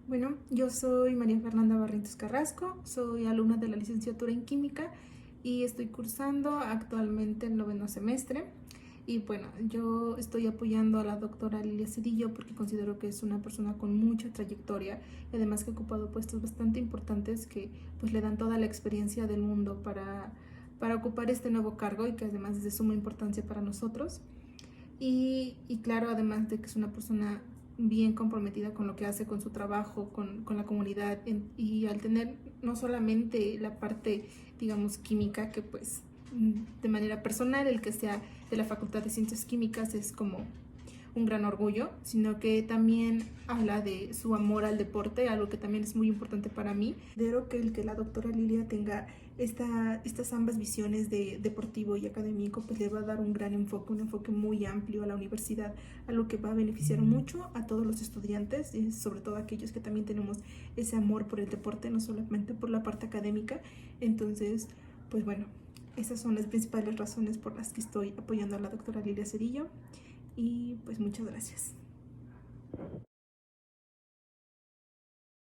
Bueno, yo soy María Fernanda Barrientos Carrasco, soy alumna de la licenciatura en Química y estoy cursando actualmente el noveno semestre. Y bueno, yo estoy apoyando a la doctora Lilia Cedillo porque considero que es una persona con mucha trayectoria y además que ha ocupado puestos bastante importantes que pues le dan toda la experiencia del mundo para ocupar este nuevo cargo y que además es de suma importancia para nosotros. Y claro, además de que es una persona bien comprometida con lo que hace, con su trabajo, con la comunidad y al tener no solamente la parte, digamos, química, que pues de manera personal el que sea de la Facultad de Ciencias Químicas es como un gran orgullo, sino que también habla de su amor al deporte, algo que también es muy importante para mí. Considero que el que la doctora Lilia tenga estas ambas visiones de deportivo y académico, pues le va a dar un gran enfoque, un enfoque muy amplio a la universidad, algo que va a beneficiar mucho a todos los estudiantes, y sobre todo a aquellos que también tenemos ese amor por el deporte, no solamente por la parte académica. Entonces, pues bueno, esas son las principales razones por las que estoy apoyando a la doctora Lilia Cedillo y pues muchas gracias.